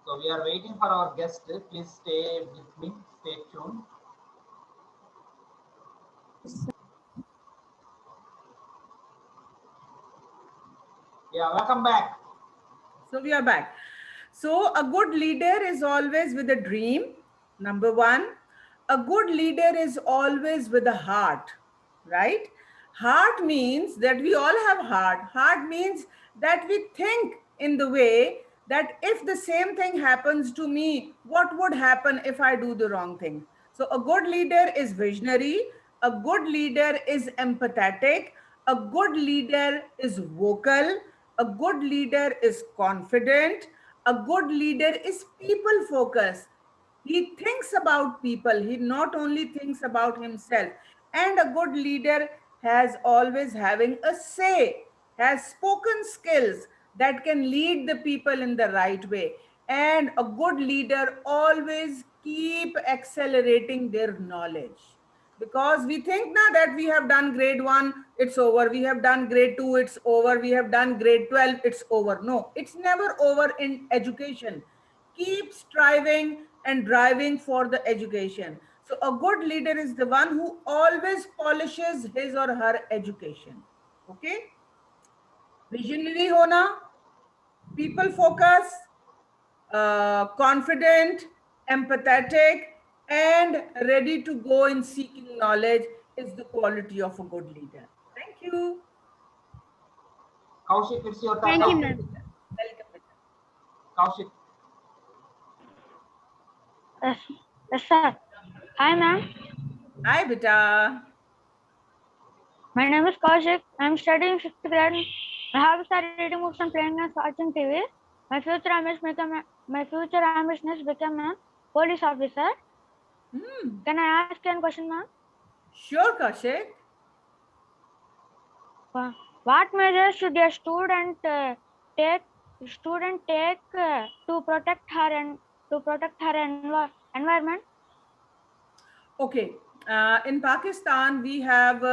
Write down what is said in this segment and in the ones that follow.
So we are waiting for our guest. Please stay with me. Stay tuned. Yeah, welcome back. So we are back. So a good leader is always with a dream. Number one, a good leader is always with a heart, right? Heart means that we all have heart. Heart means that we think in the way that if the same thing happens to me, what would happen if I do the wrong thing? So a good leader is visionary. A good leader is empathetic. A good leader is vocal. A good leader is confident. A good leader is people focused. He thinks about people. He not only thinks about himself. And a good leader has always having a say, has spoken skills that can lead the people in the right way. And a good leader always keep accelerating their knowledge, because we think now that we have done grade 1, it's over, we have done grade 2, it's over, we have done grade 12, it's over. No, it's never over in education. Keep striving and driving for the education. So a good leader is the one who always polishes his or her education. Okay, visionary hona, people focus, confident, empathetic, and ready to go in seeking knowledge is the quality of a good leader. Thank you. Kaushik, it's your Thank you, turn. Welcome, ma'am. Peter. Welcome, Peter. Kaushik. Yes, yes, sir. Hi, ma'am. Hi, Beta. My name is Kaushik. I'm studying sixth grade. I have started reading books and playing and watching TV. My future ambition is become a police officer. Hmm. Can I ask you a question, ma'am? Sure, Kaushik. What measures should a take to protect her and environment? Okay. In Pakistan, we have,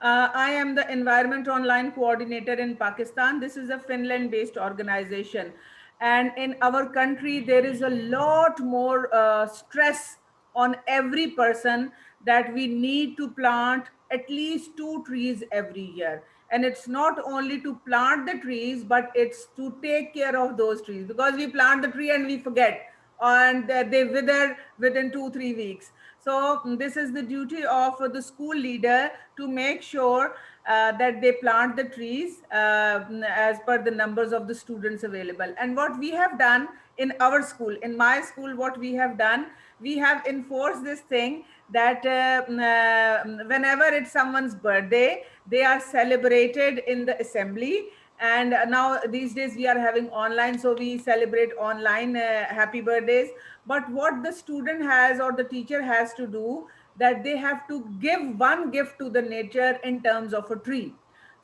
I am the Environment Online Coordinator in Pakistan. This is a Finland based organization. And in our country, there is a lot more stress on every person that we need to plant at least 2 trees every year. And it's not only to plant the trees, but it's to take care of those trees, because we plant the tree and we forget, and they wither within 2 3 weeks. So this is the duty of the school leader to make sure that they plant the trees as per the numbers of the students available. And what we have done in our school, in my school, what we have done, we have enforced this thing that whenever it's someone's birthday, they are celebrated in the assembly. And now these days we are having online, so we celebrate online happy birthdays. But what the student has or the teacher has to do, that they have to give one gift to the nature in terms of a tree.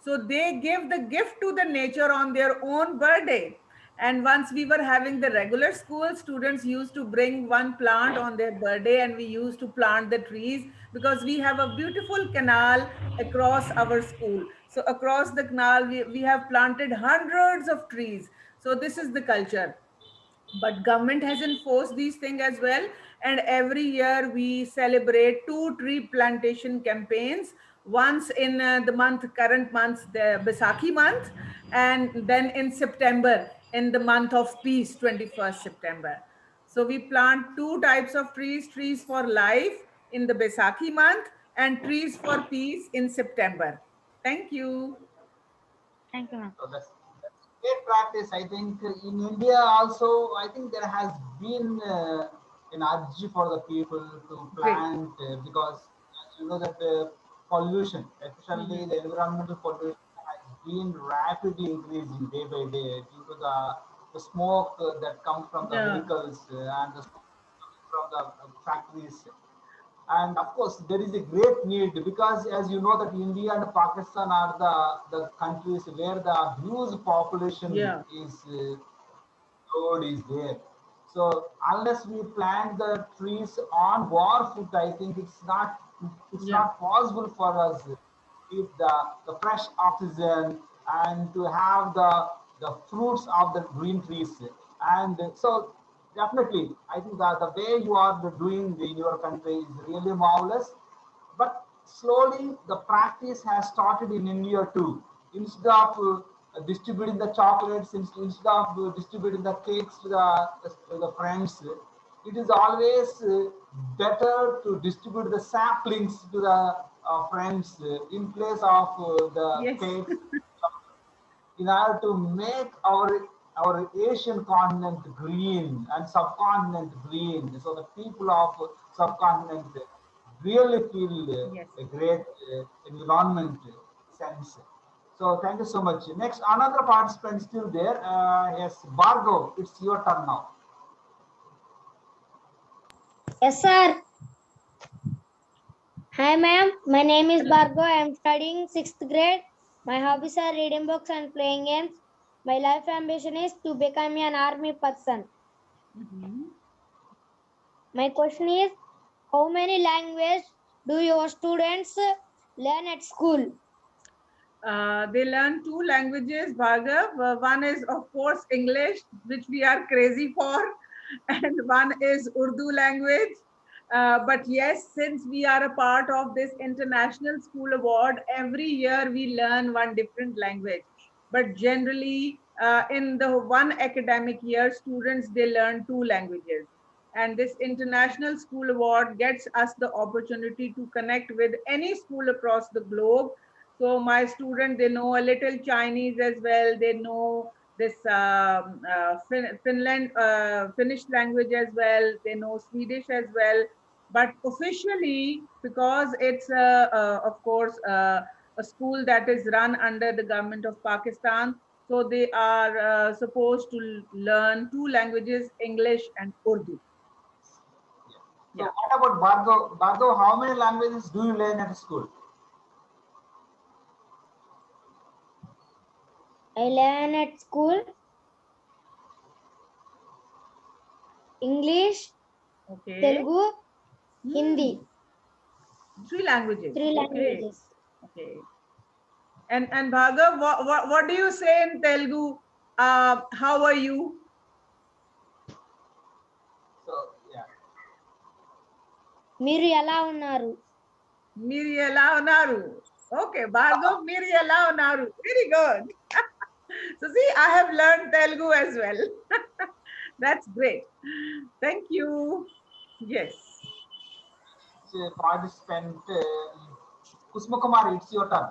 So they give the gift to the nature on their own birthday. And once we were having the regular school, students used to bring one plant on their birthday, and we used to plant the trees, because we have a beautiful canal across our school. So across the canal, we have planted hundreds of trees. So this is the culture. But government has enforced these things as well. And every year we celebrate 2 tree plantation campaigns, once in the month, current month, the Baisakhi month, and then in September, in the month of peace, 21st September. So we plant two types of trees: trees for life in the Baisakhi month, and trees for peace in September. Thank you. Thank you, ma'am. So that's great practice. I think in India also, I think there has been an urge for the people to Great. plant because as you know that pollution, especially Mhm. the environmental pollution, has been rapidly increasing day by day due to the smoke that comes from the Yeah. vehicles and the smoke coming from the factories. And of course there is a great need because as you know that India and Pakistan are the countries where the huge population Yeah. is load is there. So unless we plant the trees on war foot, I think it's Yeah. not possible for us to keep the fresh oxygen and to have the fruits of the green trees. And so Definitely. I think that the way you are doing in your country is really marvelous. But slowly the practice has started in India too. Instead of distributing the chocolates, instead of distributing the cakes to the friends, it is always better to distribute the saplings to the friends in place of the Yes. cakes, in order to make our Asian continent green and subcontinent green, so the people of subcontinent really feel Yes. a great environment sense. So thank you so much. Next, another participant still there. Yes, Bargo, it's your turn now. Yes, sir. Hi, ma'am. My name is Bhargav. I am studying 6th grade. My hobbies are reading books and playing games. My life ambition is to become an army person. Mhm. My question is, how many languages do your students learn at school? They learn two languages, Bhargav. One is, of course, English, which we are crazy for, and one is Urdu language. But yes, since we are a part of this International School Award, every year we learn one different language. But generally, in the one academic year, students they learn two languages. And this International School Award gets us the opportunity to connect with any school across the globe. So my student, they know a little Chinese as well. They know this Finnish language as well. They know Swedish as well. But officially, because it's of course a school that is run under the government of Pakistan, so they are supposed to learn two languages, English and Urdu. So Yeah. what about Bargo? Bargo, how many languages do you learn at school? I learn at school English, Okay. Telugu, Hmm. Hindi. Three languages. 3 Okay. languages. Okay. And Bhargav, what do you say in Telugu? How are you? So yeah. మీరు ఎలా ఉన్నారు? Miri ela unaru. Okay, Bhargav, Miri ela unaru. Very good. So see, I have learned Telugu as well. That's great. Thank you. Yes. Participant Kusma Kumari, it's your turn.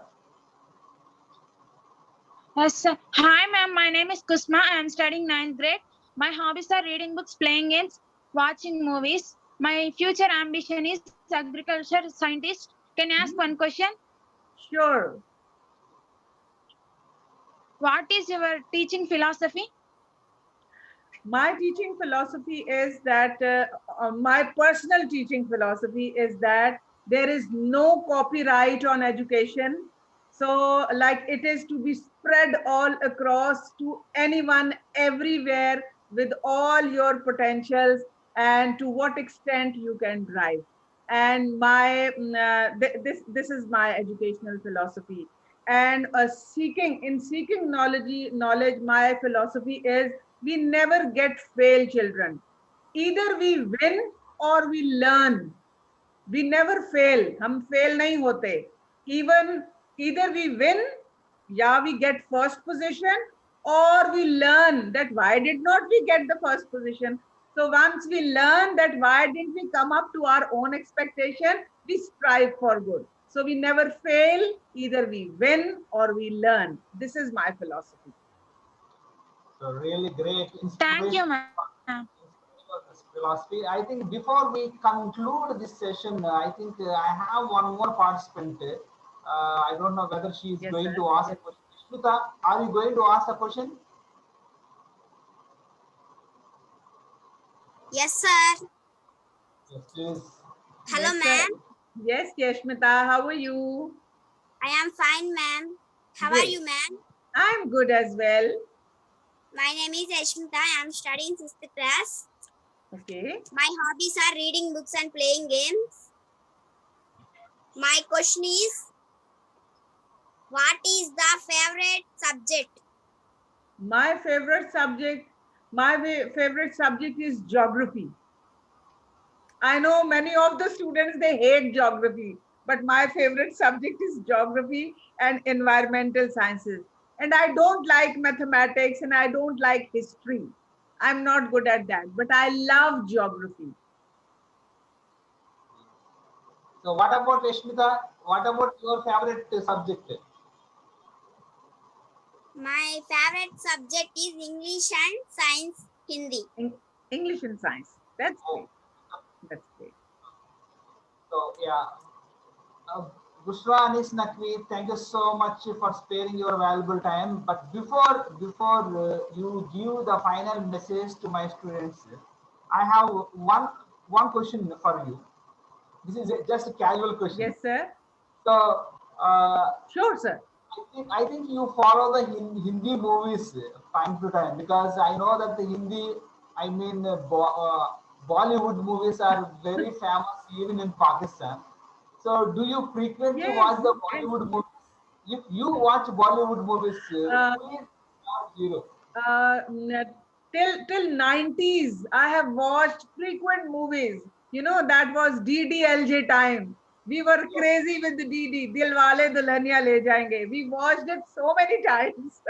Yes, sir. Hi, ma'am. My name is Kusma. I am studying 9th grade. My hobbies are reading books, playing games, watching movies. My future ambition is agriculture scientist. Can I ask one question? Sure. What is your teaching philosophy? My teaching philosophy is that my personal teaching philosophy is that there is no copyright on education. So like it is to be spread all across to anyone everywhere with all your potentials and to what extent you can drive. And my this is my educational philosophy. And seeking knowledge, my philosophy is we never get fail children. Either we win or we learn. We never fail. हम fail नहीं होते. Even either we win, yeah, we get first position, or we learn that why did not we get the first position. So once we learn that why didn't we come up to our own expectation, we strive for good. So we never fail. Either we win or we learn. This is my philosophy. So really great Thank you, inspiration. ma'am. Philosophy. I think before we conclude this session, I think I have one more participant. I don't know whether she is Yes, going sir. to ask a question. Smita, are you going to ask a question? Yes, sir. Yes, please. Hello, Yes, ma'am. Yes, Yashmita, how are you? I am fine, ma'am. How are Great. you, ma'am? I'm good as well. My name is Ashmita. I am studying 6th class. Okay. My hobbies are reading books and playing games. My question is, what is the favorite subject? My favorite subject, My favorite subject is geography. I know many of the students, they hate geography, but my favorite subject is geography and environmental sciences. And I don't like mathematics and I don't like history. I'm not good at that, but I love geography. So what about Rashmita? What about your favorite subject? My favorite subject is English and Science Hindi. English and science. That's Oh, great. That's great. so yeah, Bushra Anis Naqvi, thank you so much for sparing your valuable time. But before you give the final message to my students, I have one question for you. This is just a casual question. Yes, sir. So Sure, sir. I think you follow the Hindi movies time to time, because I know that the Hindi, I mean, Bollywood movies are very famous even in Pakistan. So, do you frequently Yes, watch the yes. Bollywood movies? If you watch Bollywood movies, Uh, please not zero. Till 90s, I have watched frequent movies. You know, that was DDLJ time. We were Yes, crazy with the DD, Dilwale Dulhania Le Jayenge. We watched it so many times.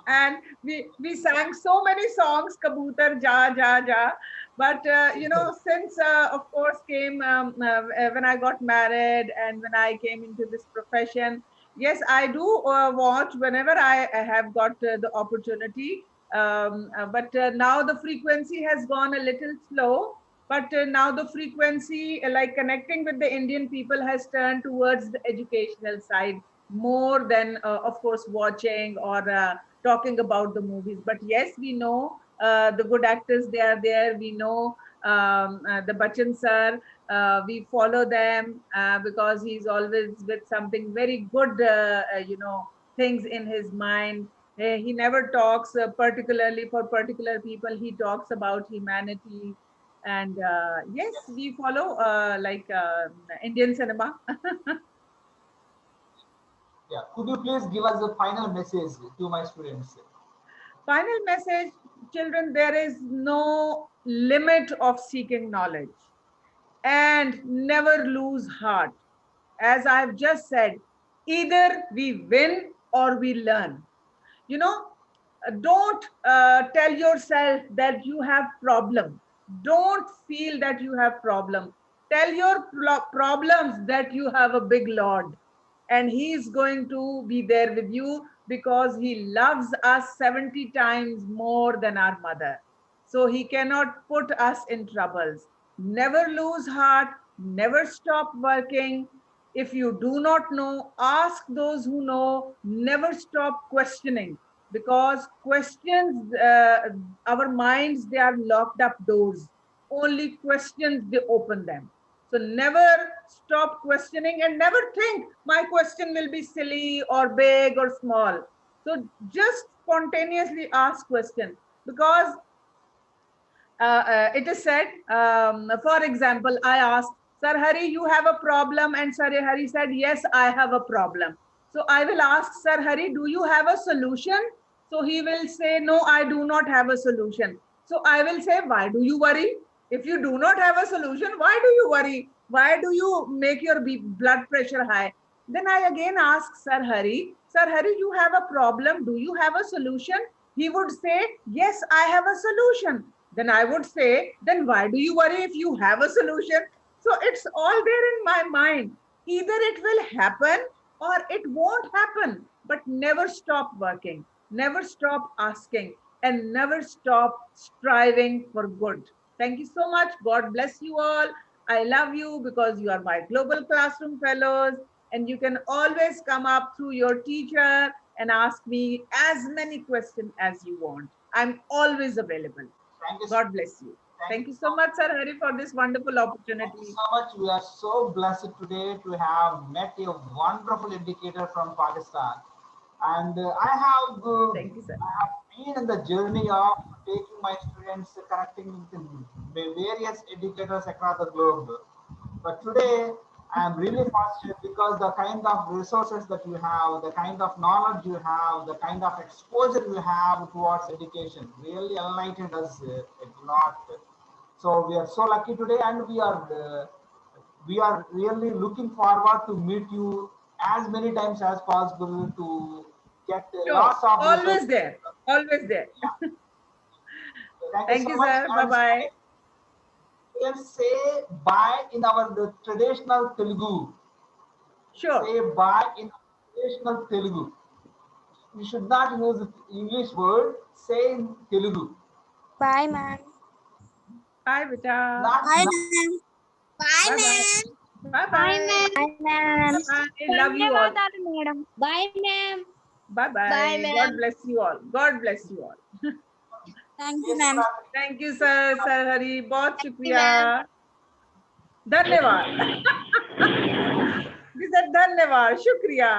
And we sang so many songs, Kabutar Ja Ja Ja. But you know, since of course came when I got married and when I came into this profession, yes, I do watch whenever I have got the opportunity. But now the frequency has gone a little slow. But now the frequency, like connecting with the Indian people, has turned towards the educational side more than, of course, watching or talking about the movies. But yes, we know the good actors, they are there. We know the Bachchan sir. We follow them because he's always with something very good, you know, things in his mind. He never talks particularly for particular people. He talks about humanity. And yes, yes, we follow Indian cinema. yeah. Could you please give us a final message to my students? Final message, children, there is no limit of seeking knowledge, and never lose heart. As I've just said, either we win or we learn. You know, don't tell yourself that you have problem. Don't feel that you have problem. Tell your problems that you have a big Lord, and he is going to be there with you because he loves us 70 times more than our mother. So he cannot put us in troubles. Never lose heart, never stop working. If you do not know, ask those who know. Never stop questioning, because questions, our minds, they are locked up doors. Only questions, they open them. So never stop questioning, and never think my question will be silly or big or small. So just spontaneously ask question, because it is said, for example, I asked, Sir Hari, you have a problem? And Sir Hari said, yes, I have a problem. So I will ask Sir Hari, do you have a solution? So he will say, no, I do not have a solution. So I will say, why do you worry? If you do not have a solution, why do you worry? Why do you make your blood pressure high? Then I again ask Sir Hari, you have a problem. Do you have a solution? He would say, yes, I have a solution. Then I would say, then why do you worry if you have a solution? So it's all there in my mind. Either it will happen or it won't happen, but never stop working, never stop asking, and never stop striving for good. Thank you so much. God bless you all. I love you because you are my global classroom fellows, and you can always come up through your teacher and ask me as many questions as you want. I'm always available. Thank you. God bless you. Thank Thank you you so so much, Sir Hari, for this wonderful Thank you opportunity. so much. We are so blessed today to have met a wonderful educator from Pakistan. And Thank you, sir. I have been in the journey of taking my students, connecting with the various educators across the globe. But today, I'm really frustrated because the kind of resources that you have, the kind of knowledge you have, the kind of exposure you have towards education really enlightened us a lot. So we are so lucky today, and we are really looking forward to meet you as many times as possible to get Sure. lots of Always resources. there. Always there. Yeah. Thank so you, much. sir. And Bye-bye. we can say bye in our traditional Telugu. Sure. Say bye in traditional Telugu. We should not use English word. Say in Telugu. Bye, ma'am. Bye, beta. Not, Bye, not ma'am. Bye, Bye-bye. ma'am. Bye-bye. Bye, ma'am. Bye. Love you all. ధన్యవాదాలు madam. Bye, ma'am. Bye-bye. Bye, ma'am. God bless you all. God bless you all. Thank you, ma'am. Thank you, sir. Sir Hari. बहुत शुक्रिया. ma'am. धन्यवाद. धन्यवाद. शुक्रिया.